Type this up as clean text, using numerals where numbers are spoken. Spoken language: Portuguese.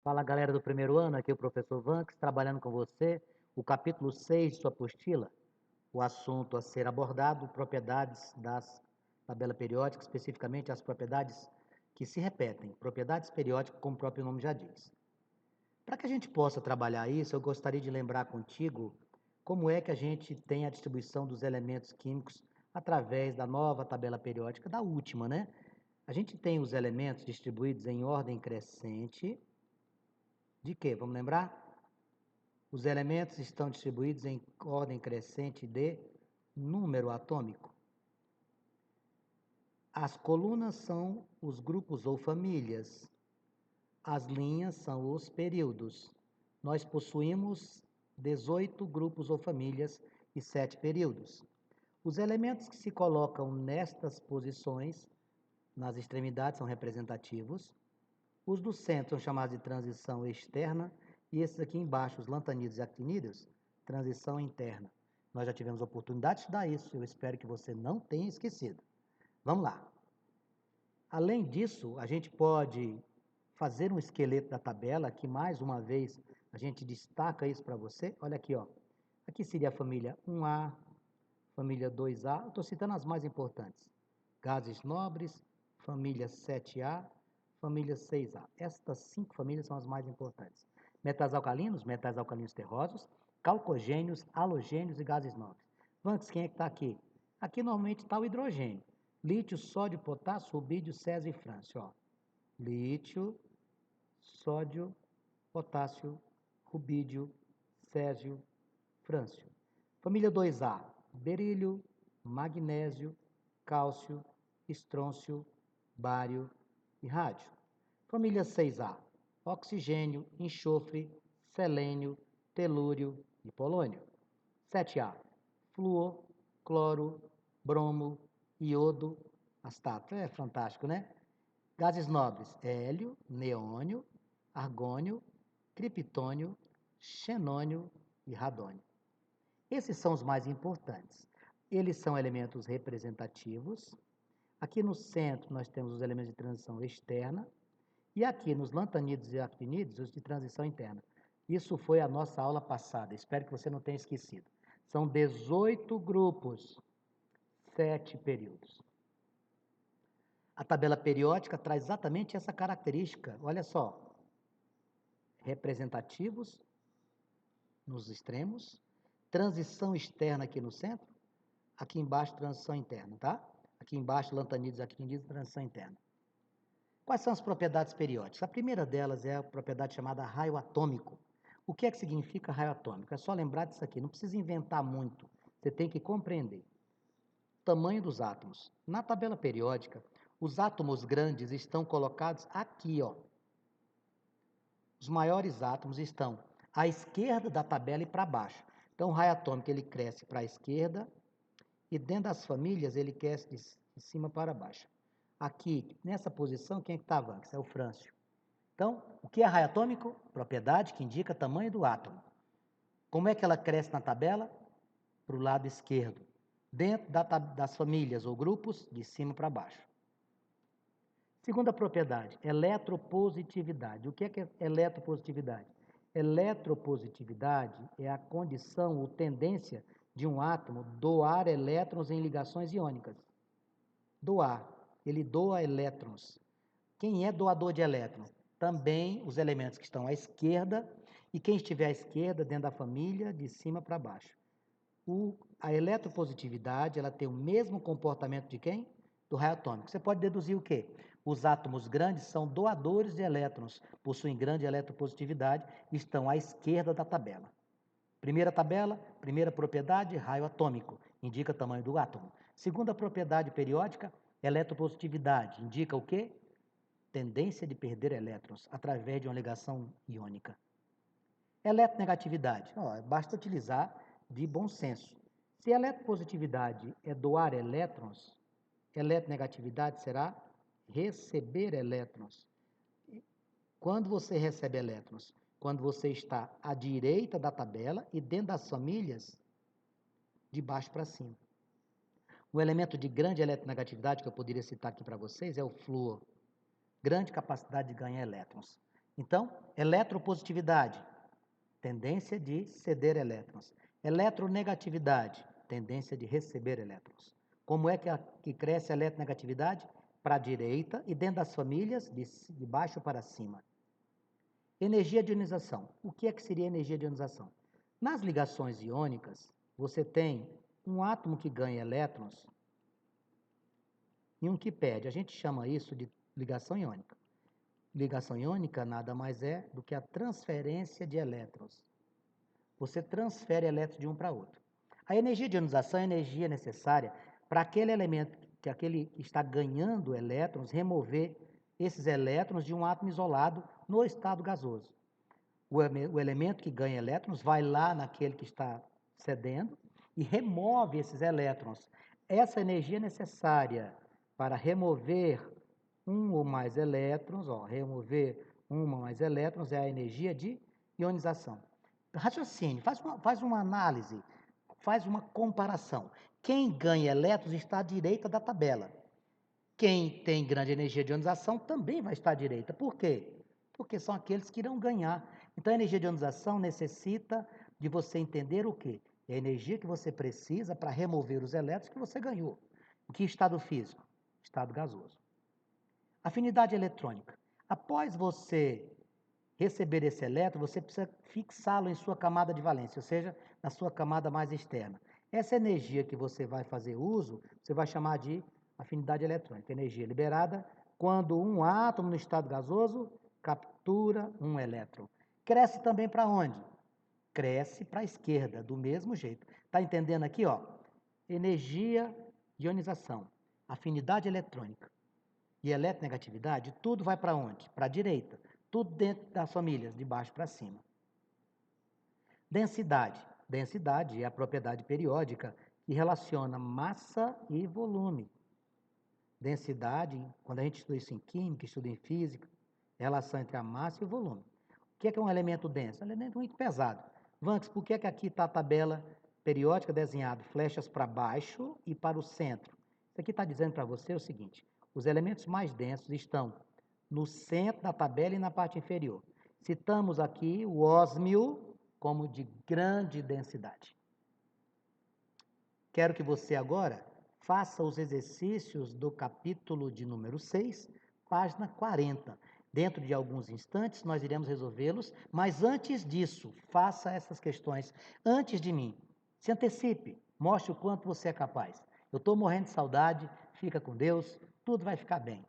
Fala galera do primeiro ano, aqui é o professor Vanks, trabalhando com você, o capítulo 6 de sua apostila, o assunto a ser abordado, propriedades das tabela periódica, especificamente as propriedades que se repetem, propriedades periódicas, como o próprio nome já diz. Para que a gente possa trabalhar isso, eu gostaria de lembrar contigo como é que a gente tem a distribuição dos elementos químicos através da nova tabela periódica, da última, né? A gente tem os elementos distribuídos em ordem crescente, de quê? Vamos lembrar? Os elementos estão distribuídos em ordem crescente de número atômico. As colunas são os grupos ou famílias. As linhas são os períodos. Nós possuímos 18 grupos ou famílias e 7 períodos. Os elementos que se colocam nestas posições, nas extremidades, são representativos. Os do centro são chamados de transição externa e esses aqui embaixo, os lantanídeos e actinídeos, transição interna. Nós já tivemos a oportunidade de estudar isso, eu espero que você não tenha esquecido. Vamos lá. Além disso, a gente pode fazer um esqueleto da tabela, que mais uma vez a gente destaca isso para você. Olha aqui, ó. Aqui seria a família 1A, família 2A, eu estou citando as mais importantes. Gases nobres, família 7A, família 6A. Estas 5 famílias são as mais importantes. Metais alcalinos terrosos, calcogênios, halogênios e gases nobres. Vanks, quem é que está aqui? Aqui normalmente está o hidrogênio. Lítio, sódio, potássio, rubídio, césio e frâncio. Ó. Lítio, sódio, potássio, rubídio, césio, frâncio. Família 2A, berílio, magnésio, cálcio, estrôncio, bário e rádio. Família 6A, oxigênio, enxofre, selênio, telúrio e polônio. 7A, flúor, cloro, bromo, iodo, astato. É fantástico, né? Gases nobres, hélio, neônio, argônio, criptônio, xenônio e radônio. Esses são os mais importantes. Eles são elementos representativos. Aqui no centro nós temos os elementos de transição externa e aqui nos lantanídeos e actinídeos os de transição interna. Isso foi a nossa aula passada, espero que você não tenha esquecido. São 18 grupos, 7 períodos. A tabela periódica traz exatamente essa característica. Olha só, representativos nos extremos, transição externa aqui no centro, aqui embaixo transição interna, tá? Aqui embaixo lantanídeos e actinídeos, transição interna. Quais são as propriedades periódicas? A primeira delas é a propriedade chamada raio atômico. O que é que significa raio atômico? É só lembrar disso aqui, não precisa inventar muito, você tem que compreender. Tamanho dos átomos. Na tabela periódica, os átomos grandes estão colocados aqui, ó. Os maiores átomos estão à esquerda da tabela e para baixo. Então, o raio atômico ele cresce para a esquerda e dentro das famílias ele cresce de cima para baixo. Aqui, nessa posição, quem é que está avançando? É o frâncio. Então, o que é raio atômico? Propriedade que indica tamanho do átomo. Como é que ela cresce na tabela? Para o lado esquerdo. Dentro das famílias ou grupos, de cima para baixo. Segunda propriedade, eletropositividade. O que é eletropositividade? Eletropositividade é a condição ou tendência de um átomo doar elétrons em ligações iônicas. Doar, ele doa elétrons. Quem é doador de elétrons? Também os elementos que estão à esquerda e quem estiver à esquerda dentro da família, de cima para baixo. A eletropositividade ela tem o mesmo comportamento de quem? Do raio atômico. Você pode deduzir o quê? Os átomos grandes são doadores de elétrons, possuem grande eletropositividade e estão à esquerda da tabela. Primeira tabela, primeira propriedade, raio atômico, indica o tamanho do átomo. Segunda propriedade periódica, eletropositividade, indica o quê? Tendência de perder elétrons através de uma ligação iônica. Eletronegatividade, basta utilizar de bom senso. Se eletropositividade é doar elétrons, eletronegatividade será receber elétrons. Quando você recebe elétrons? Quando você está à direita da tabela e dentro das famílias, de baixo para cima. Um elemento de grande eletronegatividade que eu poderia citar aqui para vocês é o flúor. Grande capacidade de ganhar elétrons. Então, eletropositividade, tendência de ceder elétrons. Eletronegatividade, tendência de receber elétrons. Como é que cresce a eletronegatividade? Para a direita e dentro das famílias, de baixo para cima. Energia de ionização. O que é que seria energia de ionização? Nas ligações iônicas, você tem um átomo que ganha elétrons e um que perde. A gente chama isso de ligação iônica. Ligação iônica nada mais é do que a transferência de elétrons. Você transfere elétrons de um para outro. A energia de ionização é a energia necessária para aquele elemento, aquele que está ganhando elétrons, remover esses elétrons de um átomo isolado no estado gasoso. O elemento que ganha elétrons vai lá naquele que está cedendo e remove esses elétrons. Essa energia é necessária para remover um ou mais elétrons, remover um ou mais elétrons é a energia de ionização. Raciocínio, faz uma análise, faz uma comparação. Quem ganha elétrons está à direita da tabela. Quem tem grande energia de ionização também vai estar à direita. Por quê? Porque são aqueles que irão ganhar. Então, a energia de ionização necessita de você entender o quê? É a energia que você precisa para remover os elétrons que você ganhou. Em que estado físico? Estado gasoso. Afinidade eletrônica. Após você receber esse elétron, você precisa fixá-lo em sua camada de valência, ou seja, na sua camada mais externa. Essa energia que você vai fazer uso, você vai chamar de afinidade eletrônica, energia liberada quando um átomo no estado gasoso captura um elétron. Cresce também para onde? Cresce para a esquerda, do mesmo jeito. Está entendendo aqui, ó? Energia de ionização, afinidade eletrônica e eletronegatividade, tudo vai para onde? Para a direita. Tudo dentro das famílias, de baixo para cima. Densidade. Densidade é a propriedade periódica que relaciona massa e volume. Densidade, quando a gente estuda isso em química, estuda em física, é a relação entre a massa e o volume. O que é um elemento denso? É um elemento muito pesado. Vanks, por que aqui está a tabela periódica desenhada? Flechas para baixo e para o centro. Isso aqui está dizendo para você o seguinte: os elementos mais densos estão no centro da tabela e na parte inferior. Citamos aqui o ósmio como de grande densidade. Quero que você agora faça os exercícios do capítulo de número 6, página 40. Dentro de alguns instantes nós iremos resolvê-los, mas antes disso, faça essas questões antes de mim. Se antecipe, mostre o quanto você é capaz. Eu estou morrendo de saudade, fica com Deus, tudo vai ficar bem.